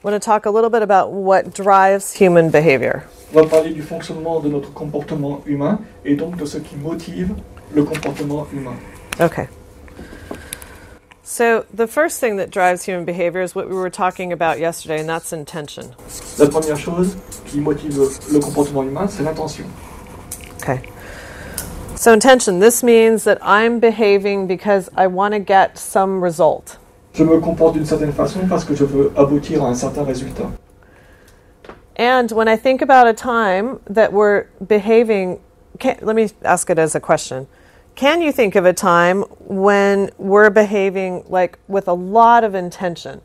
I want to talk a little bit about what drives human behavior. On va parler du fonctionnement de notre comportement humain et donc de ce qui motive le comportement humain. Okay. So the first thing that drives human behavior is what we were talking about yesterday, and that's intention. La première chose qui motive le comportement humain, c'est l'intention. Okay. So intention, this means that I'm behaving because I want to get some result. Je me comporte d'une certaine façon parce que je veux aboutir à un certain résultat. And when I think about a time that we're behaving, let me ask it as a question. Can you think of a time when we're behaving like with a lot of intention?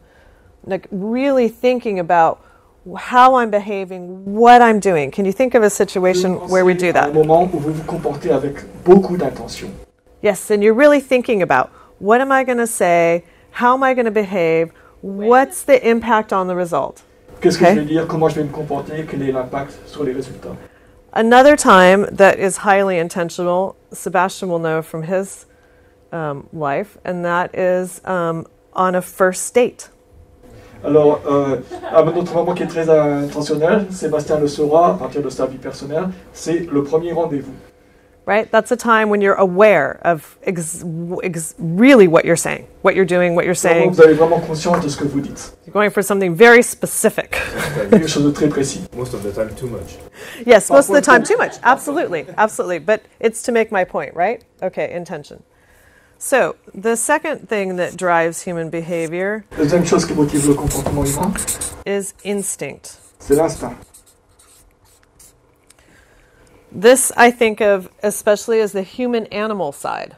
Like really thinking about how I'm behaving, what I'm doing. Can you think of a situation where we do that? Un moment où vous vous comportez avec beaucoup d'intention. Yes, and you're really thinking about what am I going to say? How am I going to behave? What's the impact on the result? Qu'est-ce que je vais dire? Comment je vais me comporter? Quel est l'impact sur les résultats? Another time that is highly intentional, Sebastian will know from his life, and that is on a first date. Alors, un autre moment qui est très intentionnel, Sébastien le saura à partir de sa vie personnelle, c'est le premier rendez-vous. Right? That's a time when you're aware of really what you're saying, what you're doing, what you're saying. Vous avez vraiment conscience de ce que vous dites. You're going for something very specific. Quelque chose de très précis. Most of the time, too much. Yes, most of the time too much. Absolutely, absolutely. But it's to make my point, right? Okay, intention. So, the second thing that drives human behavior La deuxième chose qui motive le comportement humain, is instinct. c'est l'instinct. This I think of especially as the human-animal side.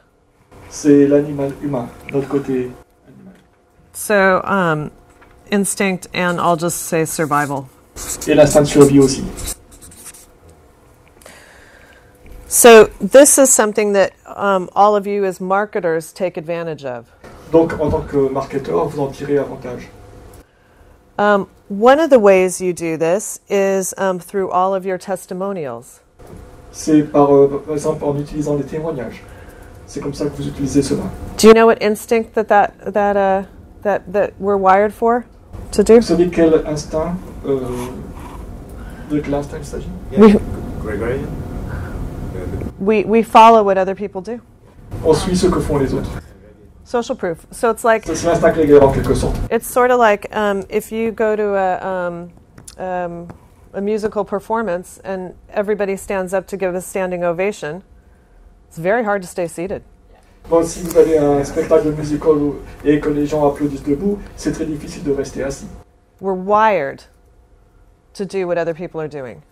C'est l'animal humain, notre côté animal. So, instinct and I'll just say survival. Et l'instinct de survie aussi. So, this is something that all of you as marketers take advantage of. Donc, en tant que marketeur, vous en tirez avantage. One of the ways you do this is through all of your testimonials. C'est par exemple en utilisant les témoignages. C'est comme ça que vous utilisez cela. Do you know what instinct that we're wired for to do? Vous savez quel instinct, de quel instinct il s'agit? Gregorian? We follow what other people do. On suit ce que font les autres. Social proof. So it's like C'est l'instinct grégaire en quelque sorte. it's sort of like if you go to a musical performance and everybody stands up to give a standing ovation, it's very hard to stay seated. Bon, si vous allez à un spectacle musical et que les gens applaudissent debout, c'est très difficile de rester assis. We're wired to do what other people are doing.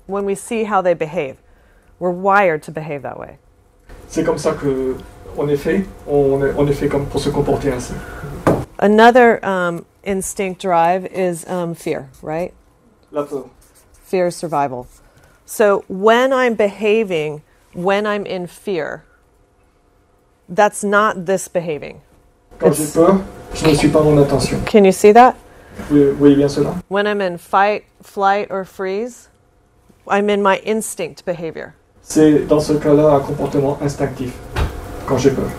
When we see how they behave, we're wired to behave that way. C'est comme ça que on est fait comme pour se comporter ainsi. Another instinct drive is fear, right? La peur. Fear, survival. So when I'm behaving, when I'm in fear, that's not this behaving. Quand j'ai peur, je ne suis pas mon intention. Can you see that? Vous voyez bien cela? When I'm in fight, flight, or freeze, I'm in my instinct behavior. C'est dans ce cas-là un comportement instinctif, quand j'ai peur.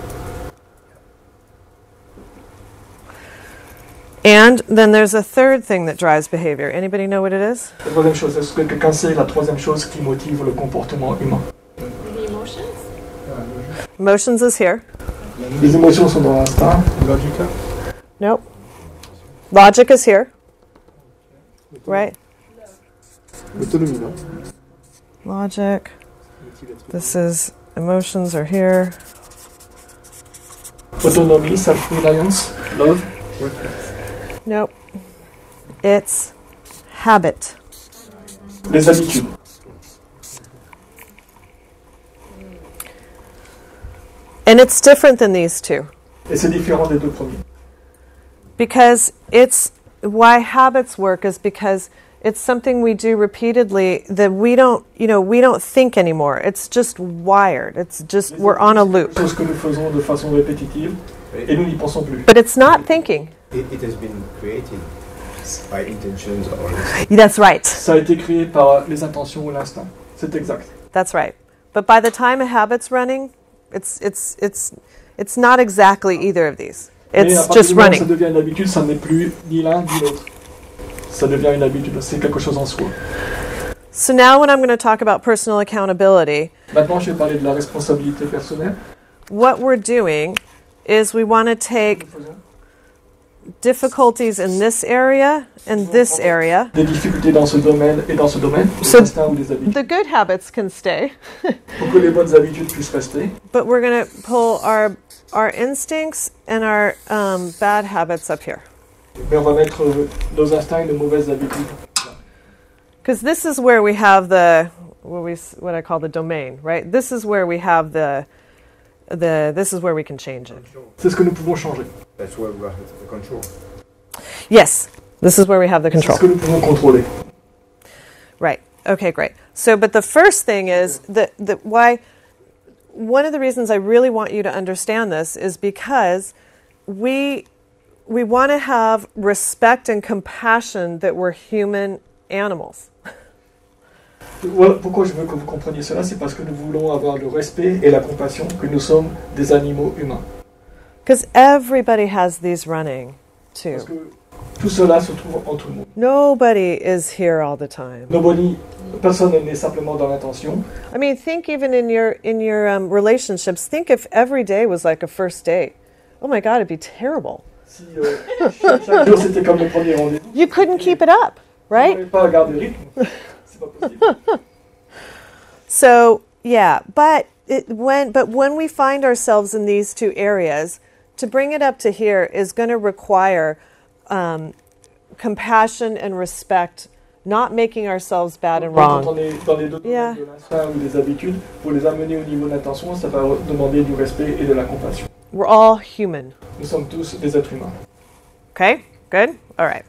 And then there's a third thing that drives behavior. Anybody know what it is? La troisième chose, est-ce que quelqu'un sait la troisième chose qui motive le comportement humain? The emotions? Emotions is here. Les émotions sont dans l'instinct. Logica? Nope. Logic is here. Right? L'autonomie, non? Logic. This is emotions are here. Autonomie, self-reliance, love. Nope. It's habit. Les habitudes. And it's different than these two. Et c'est différent des deux premiers. Because it's why habits work is because it's something we do repeatedly that we don't think anymore. It's just wired. It's just we're on a loop. C'est ce que nous faisons de façon répétitive et nous n'y pensons plus. But it's not thinking. It has been created by intentions or... That's right. Ça a été créé par les intentions ou l'instinct. C'est exact. That's right. But by the time a habit's running, it's not exactly either of these. Mais à It's partir just du moment où ça running. devient une habitude, ça n'est plus ni l'un ni l'autre. ça devient une habitude, c'est quelque chose en soi. So now when I'm going to talk about personal accountability, Maintenant, je vais parler de la responsabilité personnelle. what we're doing is we want to take difficulties in this area and this area. Des difficultés dans ce domaine et dans ce domaine, des So- instincts ou des habitudes, The good habits can stay, pour que les bonnes habitudes puissent rester. but we're going to pull our instincts and our bad habits up here. Mais on va mettre nos instincts et nos mauvaises habitudes. Because this is where we have what I call the domain, right? This is where we have this is where we can change it. C'est ce que nous pouvons changer. That's where we have the control. Yes, this is where we have the C'est control. ce que nous pouvons contrôler. Right. Okay, great. So, but the first thing is that why one of the reasons I really want you to understand this is because we want to have respect and compassion that we're human animals. Voilà pourquoi je veux que vous compreniez cela, c'est parce que nous voulons avoir le respect et la compassion que nous sommes des animaux humains. Because everybody has these running too. Parce que tout cela se trouve en tout le monde. Nobody is here all the time. Personne n'est simplement dans l'intention. I mean, think even in your relationships. Think if every day was like a first date. Oh my God, it'd be terrible. Si chaque jour c'était comme le premier rendez-vous, You couldn't keep it up, on right? n'arrive pas à garder le rythme. C'est pas possible. So yeah, but when we find ourselves in these two areas, to bring it up to here is going to require compassion and respect, not making ourselves bad and Quand wrong. on est dans les deux Yeah. domaines de l'instinct ou des habitudes, pour les amener au niveau d'intention, ça va demander du respect et de la compassion. We're all human. Nous sommes tous des êtres humains. Okay, good, all right.